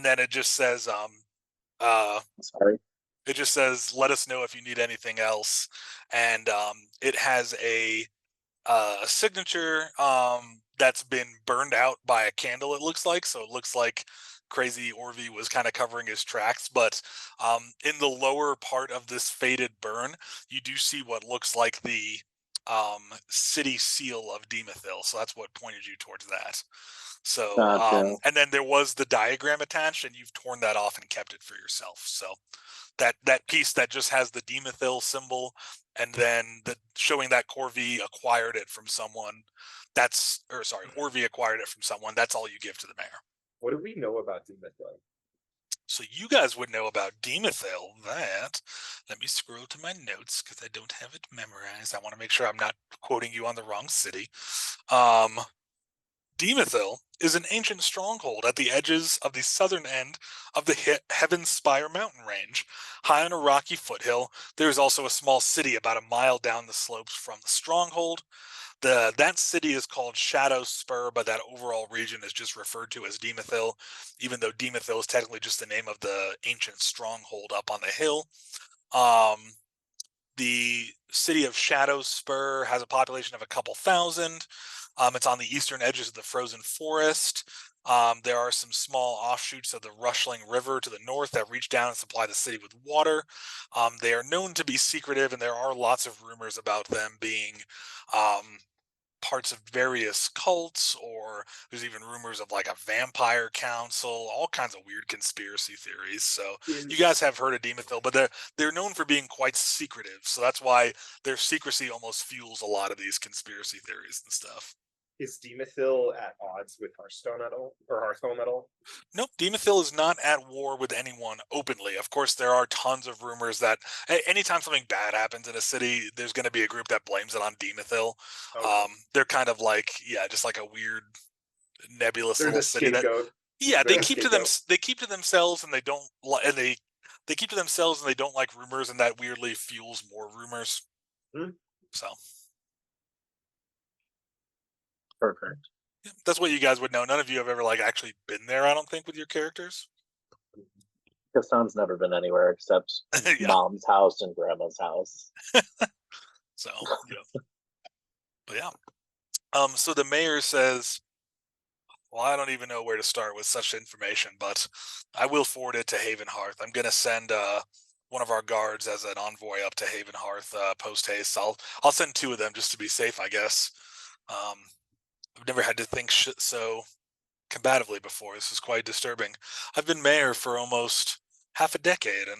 then it just says Sorry. it just says, "Let us know if you need anything else," and it has a signature that's been burned out by a candle. It looks like, so it looks like Crazy Orvie was kind of covering his tracks. But in the lower part of this faded burn, you do see what looks like the city seal of Demethil. So that's what pointed you towards that. So Gotcha. and then there was the diagram attached, and you've torn that off and kept it for yourself. So that piece that just has the Demethil symbol, and then showing that Corvi acquired it from someone. Orvi acquired it from someone. That's all you give to the mayor. What do we know about Demethil? So you guys would know about Demethil. Let me scroll to my notes because I don't have it memorized. I want to make sure I'm not quoting you on the wrong city. Demethil is an ancient stronghold at the edges of the southern end of the Heaven Spire mountain range. High on a rocky foothill, there is also a small city about a mile down the slopes from the stronghold. That city is called Shadow Spur, but that overall region is just referred to as Demethil, even though Demethil is technically just the name of the ancient stronghold up on the hill. The city of Shadow Spur has a population of a couple thousand. It's on the eastern edges of the frozen forest. There are some small offshoots of the Rushling River to the north that reach down and supply the city with water. They are known to be secretive, and there are lots of rumors about them being parts of various cults, or there's even rumors of like a vampire council, all kinds of weird conspiracy theories. So you guys have heard of Demethil, but they're known for being quite secretive. So that's why their secrecy almost fuels a lot of these conspiracy theories and stuff. Is Demethil at odds with Hearthstone at all, or Hearthstone at all? Nope, Demethil is not at war with anyone openly. Of course, there are tons of rumors that anytime something bad happens in a city, there's going to be a group that blames it on Demethil. Okay. They're kind of like, just like a weird nebulous They're little the city that, scapegoat. they keep to them. They keep to themselves, and they don't. And they keep to themselves, and they don't like rumors, and that weirdly fuels more rumors. So. Perfect. Yeah, that's what you guys would know. None of you have ever like actually been there, I don't think, with your characters. Gaston's never been anywhere except mom's house and grandma's house. So, but yeah. So the mayor says, well, I don't even know where to start with such information, but I will forward it to Haven Hearth. I'm going to send one of our guards as an envoy up to Haven Hearth post haste. I'll send two of them just to be safe, I guess. I've never had to think so combatively before. This is quite disturbing. I've been mayor for almost half a decade, and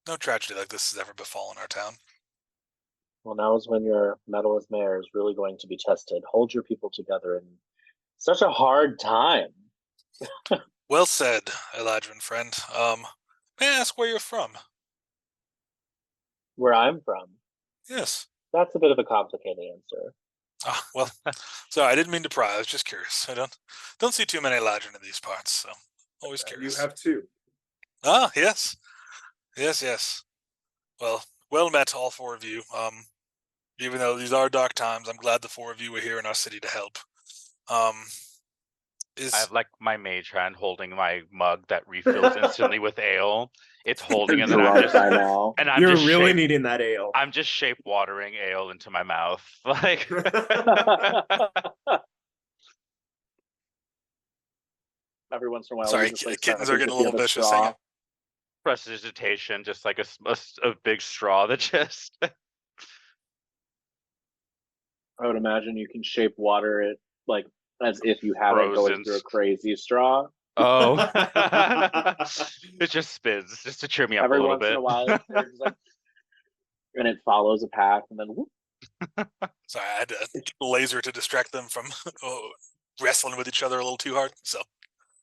no tragedy like this has ever befallen our town. Well, now is when your mettle as mayor is really going to be tested. Hold your people together in such a hard time. Well said, Eladrin friend. May I ask where you're from? Where I'm from, Yes. that's a bit of a complicated answer. Ah, well, sorry, I didn't mean to pry. I was just curious. I don't see too many Eladrin in these parts, so always You curious. have two. Ah, yes. Yes. Well met, all four of you. Even though these are dark times, I'm glad the four of you were here in our city to help. I have like my mage hand holding my mug that refills instantly with ale. It's holding, and then I'm just by now. and I'm You're just really shape, needing that ale. I'm just shape watering ale into my mouth, like. Every once in a while, Sorry, we just, like, kittens start are to getting a feel little the vicious. straw. Prestidigitation, just like a big straw that just. I would imagine you can shape water it like as if you have it going Frozen. through a crazy straw. Oh, it just spins just to cheer me up Every a little once in bit. a while, they're just like, and it follows a path, and then whoop. Sorry, I had to get a laser to distract them from wrestling with each other a little too hard. So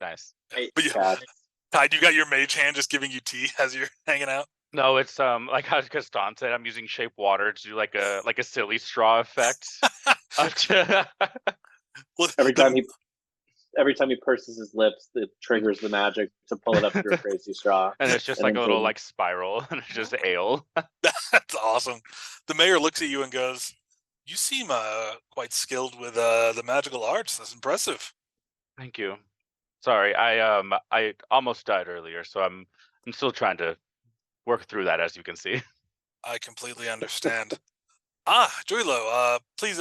Nice. but yeah, Cats. Tide, you got your mage hand just giving you tea as you're hanging out. No, it's like how Gaston said, I'm using shape water to do like a silly straw effect. Well, Every time he purses his lips, it triggers the magic to pull it up through a crazy straw. And it's just And like a then little boom. like spiral, and it's just ale. That's awesome. The mayor looks at you and goes, "You seem quite skilled with the magical arts. That's impressive." Thank you. Sorry, I almost died earlier, so I'm still trying to work through that, as you can see. I completely understand. Joylo, please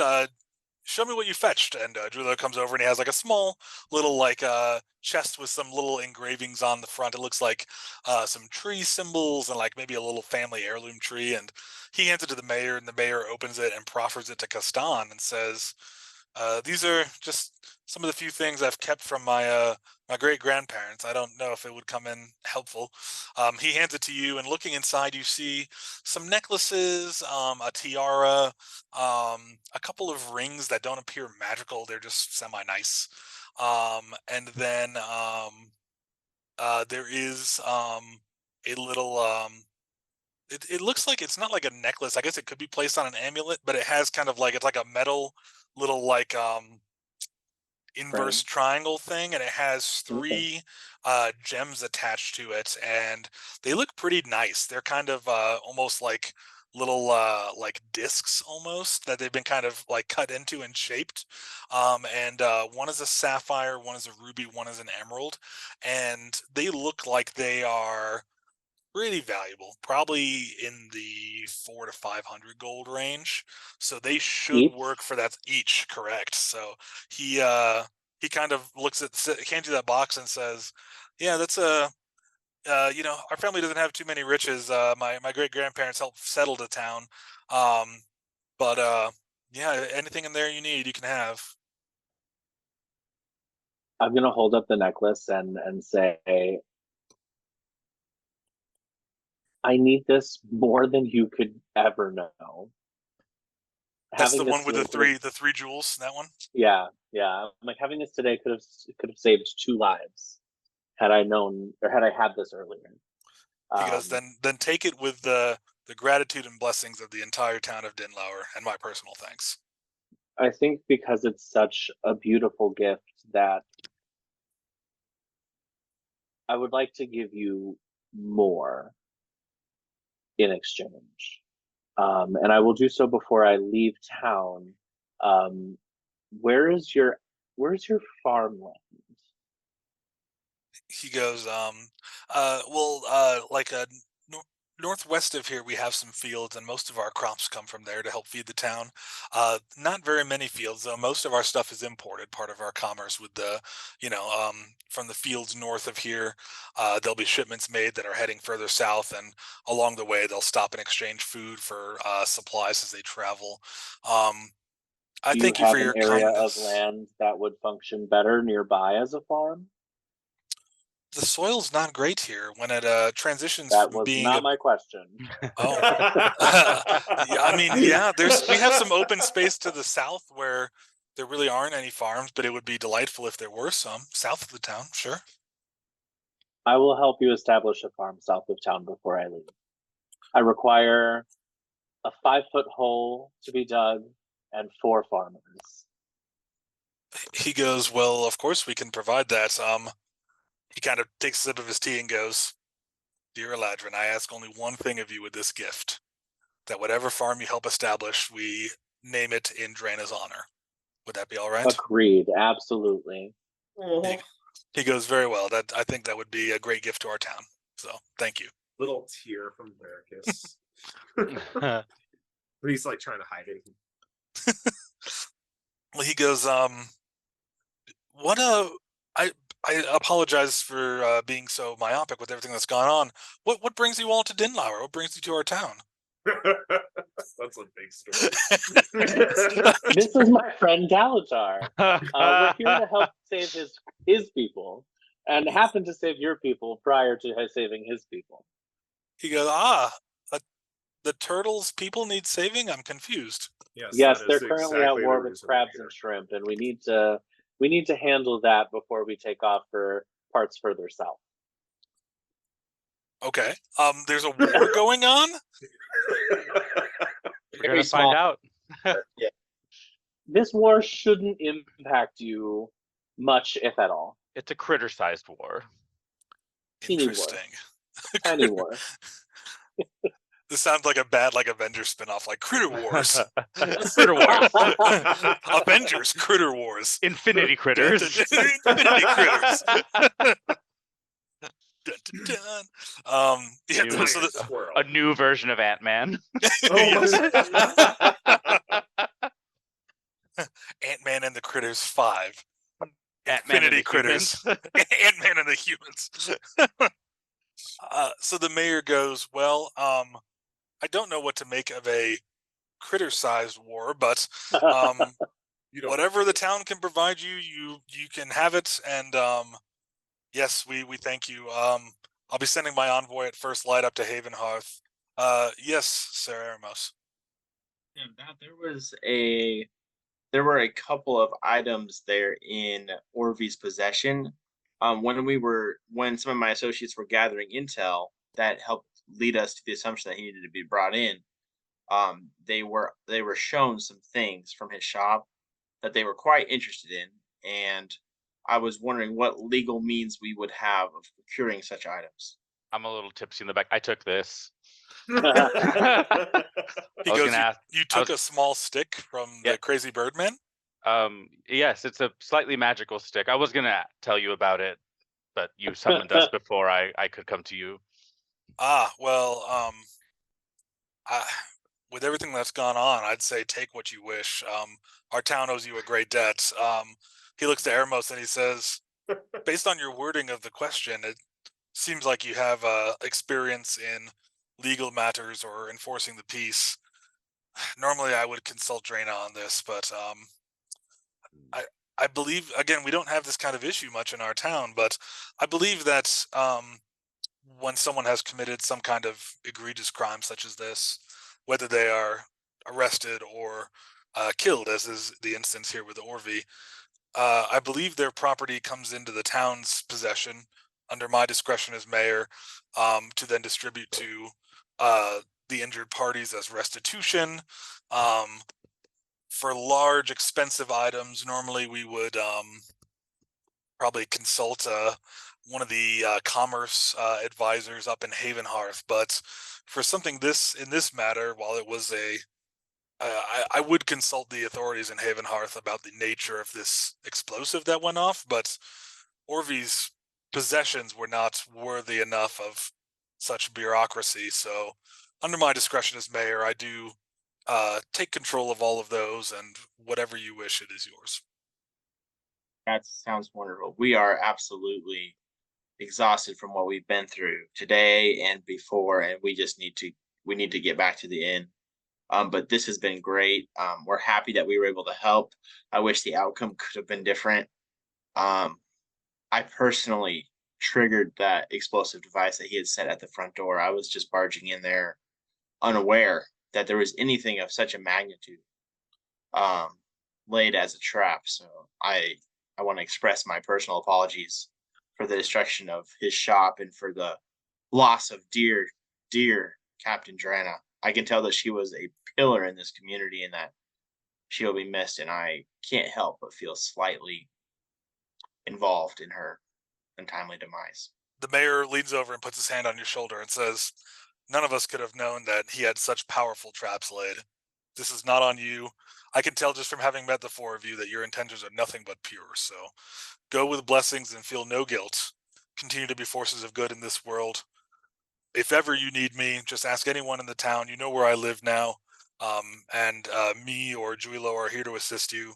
show me what you fetched. And Joylo comes over and he has like a small little like chest with some little engravings on the front. It looks like some tree symbols and like maybe a little family heirloom tree. And he hands it to the mayor, and the mayor opens it and proffers it to Castan and says, "These are just some of the few things I've kept from my my great grandparents. I don't know if it would come in helpful." He hands it to you, and looking inside, you see some necklaces, a tiara, a couple of rings that don't appear magical. They're just semi nice. And then there is a little. It looks like it's not like a necklace. I guess it could be placed on an amulet, but it has kind of like it's like a metal little like inverse triangle thing, and it has three gems attached to it, and they look pretty nice. They're kind of almost like little like discs almost that they've been kind of like cut into and shaped. And one is a sapphire, one is a ruby, one is an emerald, and they look like they are pretty valuable, probably in the 400 to 500 gold range. So they should Each? work for that each, correct? So he kind of looks at hands you that box and says, "Yeah, that's a you know, our family doesn't have too many riches. My great grandparents helped settle the town, um, but yeah, anything in there you need, you can have." I'm gonna hold up the necklace and say, I need this more than you could ever know. That's Having the this one with today the three jewels. That one. yeah. I'm like, having this today could have saved 2 lives had I known, or had I had this earlier. He goes, then take it with the gratitude and blessings of the entire town of Dinlaur, and my personal thanks. I think because it's such a beautiful gift that I would like to give you more in exchange. And I will do so before I leave town. Um, where's your farmland? He goes, like northwest of here, we have some fields, and most of our crops come from there to help feed the town. Not very many fields, though. Most of our stuff is imported. Part of our commerce with the, from the fields north of here, there'll be shipments made that are heading further south, and along the way, they'll stop and exchange food for supplies as they travel. I Do you thank you for have an your area of kindness. land that would function better nearby as a farm? the soil's not great here when it transitions That from was being not my question. Oh. Yeah, I mean, yeah, we have some open space to the south where there really aren't any farms, but it would be delightful if there were some south of the town, sure. I will help you establish a farm south of town before I leave. I require a 5-foot hole to be dug and 4 farmers. He goes, well, of course we can provide that. He kind of takes a sip of his tea and goes, Dear Eladrin, I ask only one thing of you with this gift, that whatever farm you help establish, we name it in Draena's honor. Would that be all right? Agreed, absolutely. He goes, very well. That I think that would be a great gift to our town. So thank you. Little tear from Marcus. But he's like trying to hide it. Well, he goes, I apologize for being so myopic with everything that's gone on. What brings you all to Dinlaur? What brings you to our town? That's a big story. This is my friend Galatar. We're here to help save his people, and happen to save your people prior to saving his people. He goes, the turtles' people need saving? I'm confused. Yes, they're currently at war with crabs and shrimp, and we need to handle that before we take off for parts further south. Okay. There's a war going on? We're gonna find out. Yeah. This war shouldn't impact you much, if at all. It's a critter-sized war. Teeny war. Interesting. Tiny war. This sounds like a bad Avengers spinoff, like Critter Wars. Critter Wars. Avengers Critter Wars. Infinity critters. Infinity critters. Dun, dun, dun. Yeah, New- so a new version of Ant-Man. Ant-Man and the Critters 5. Ant-Man and Infinity the Critters. Ant-Man and the Humans. So the mayor goes, well, I don't know what to make of a critter-sized war, but whatever the town can provide you, you can have it. And yes, we thank you. I'll be sending my envoy at first light up to Havenhearth. Yes, Sir Eremos. Yeah, there were a couple of items there in Orvy's possession. When some of my associates were gathering intel that helped lead us to the assumption that he needed to be brought in. They were shown some things from his shop that they were quite interested in, and I was wondering what legal means we would have of procuring such items. I'm a little tipsy in the back. I took this. He goes, you took a small stick from the Crazy Birdman? Yes, it's a slightly magical stick. I was gonna tell you about it, but you summoned us before I could come to you. Well, with everything that's gone on, I'd say take what you wish. Our town owes you a great debt. He looks to Eremos and he says, based on your wording of the question, it seems like you have experience in legal matters or enforcing the peace. Normally I would consult Draena on this, but I believe, again, we don't have this kind of issue much in our town, but I believe that when someone has committed some kind of egregious crime such as this, whether they are arrested or killed, as is the instance here with Orvy, I believe their property comes into the town's possession under my discretion as mayor, to then distribute to the injured parties as restitution. For large, expensive items, normally we would probably consult one of the commerce advisors up in Havenhearth. But for something in this matter, while it was I would consult the authorities in Havenhearth about the nature of this explosive that went off. But Orvy's possessions were not worthy enough of such bureaucracy. So under my discretion as mayor, I do take control of all of those, and whatever you wish, it is yours. That sounds wonderful. We are absolutely exhausted from what we've been through today and before, and we need to get back to the inn. But this has been great. We're happy that we were able to help. I wish the outcome could have been different. I personally triggered that explosive device that he had set at the front door. I was just barging in there, unaware that there was anything of such a magnitude laid as a trap. So I want to express my personal apologies for the destruction of his shop and for the loss of dear Captain Jir'Haniya. I can tell that she was a pillar in this community and that she'll be missed, and I can't help but feel slightly involved in her untimely demise. The mayor leans over and puts his hand on your shoulder and says, "None of us could have known that he had such powerful traps laid. This is not on you. I can tell just from having met the four of you that your intentions are nothing but pure. So go with blessings and feel no guilt. Continue to be forces of good in this world. If ever you need me, just ask anyone in the town. You know where I live now. And me or Dinlaur are here to assist you.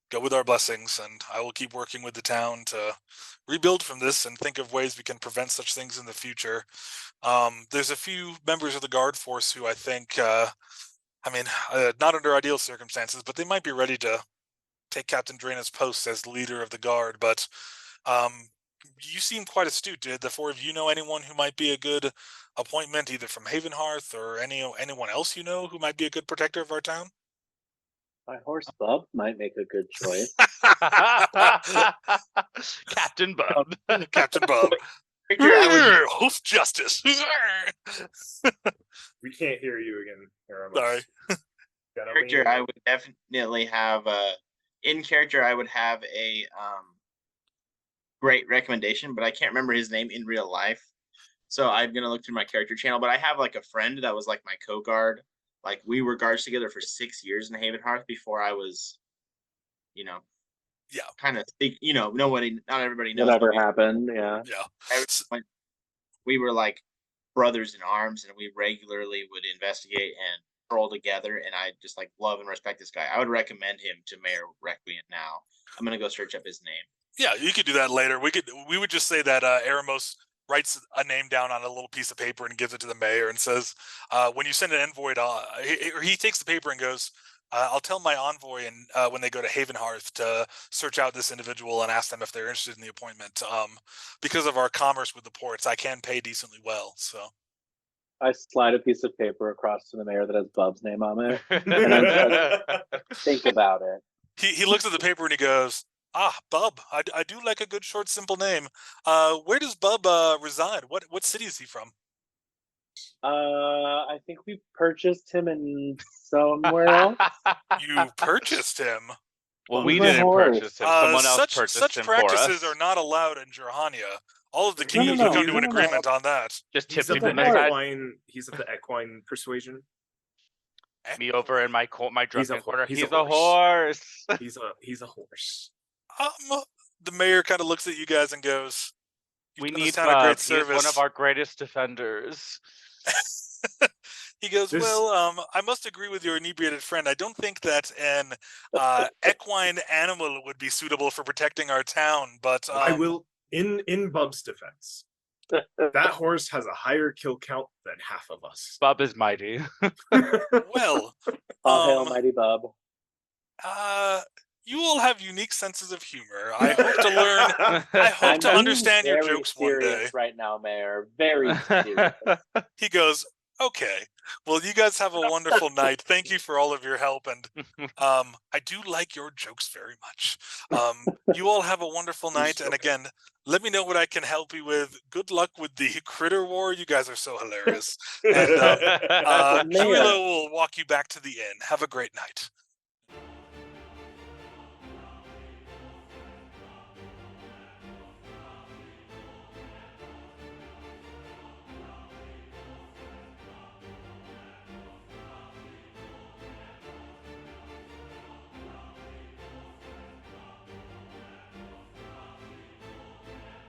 Go with our blessings, and I will keep working with the town to rebuild from this and think of ways we can prevent such things in the future. There's a few members of the guard force who I think, not under ideal circumstances, but they might be ready to take Captain Jir'Haniya's post as leader of the guard. But you seem quite astute. Did the four of you know anyone who might be a good appointment, either from Havenhearth or anyone else you know who might be a good protector of our town?" My horse Bub might make a good choice. Captain Bub. Captain Bub. Hoof justice. We can't hear you again, Aramis. Sorry. Character, I would definitely have in character. I would have a great recommendation, but I can't remember his name in real life. So I'm gonna look through my character channel. But I have like a friend that was like my co-guard. Like we were guards together for 6 years in Havenhearth before I was, kind of, not everybody knows. Whatever happened, yeah. We were like brothers in arms, and we regularly would investigate and patrol together. And I just like love and respect this guy. I would recommend him to Mayor Requiem now. I'm gonna go search up his name. Yeah, you could do that later. We would just say that Eremos writes a name down on a little piece of paper and gives it to the mayor and says, when you send an envoy he takes the paper and goes, I'll tell my envoy and when they go to Havenhearth to search out this individual and ask them if they're interested in the appointment. Because of our commerce with the ports, I can pay decently well. So I slide a piece of paper across to the mayor that has Bub's name on it, and I think about it. He looks at the paper and he goes, Bub. I do like a good, short, simple name. Where does Bub reside? What city is he from? I think we purchased him in somewhere else. You purchased him? Well, we didn't purchase him. Someone else purchased him for us. Such practices are not allowed in Jir'Hania. All of the kings would come to an agreement on that. Just he's tip of people the He's of the equine persuasion. Me over in my drunken corner. He's a horse. He's a horse. The mayor kind of looks at you guys and goes, "We need Bub. He's one of our greatest defenders." He goes, "Well, I must agree with your inebriated friend. I don't think that an equine animal would be suitable for protecting our town, but I will, in Bub's defense, that horse has a higher kill count than half of us. Bub is mighty." Well, all hail mighty Bub. You all have unique senses of humor. I hope to learn. I hope to understand your jokes one day. Right now, Mayor, very serious. He goes, "Okay. Well, you guys have a wonderful night. Thank you for all of your help, and I do like your jokes very much. You all have a wonderful night, and again, let me know what I can help you with. Good luck with the critter war. You guys are so hilarious. And Juilo will walk you back to the inn. Have a great night."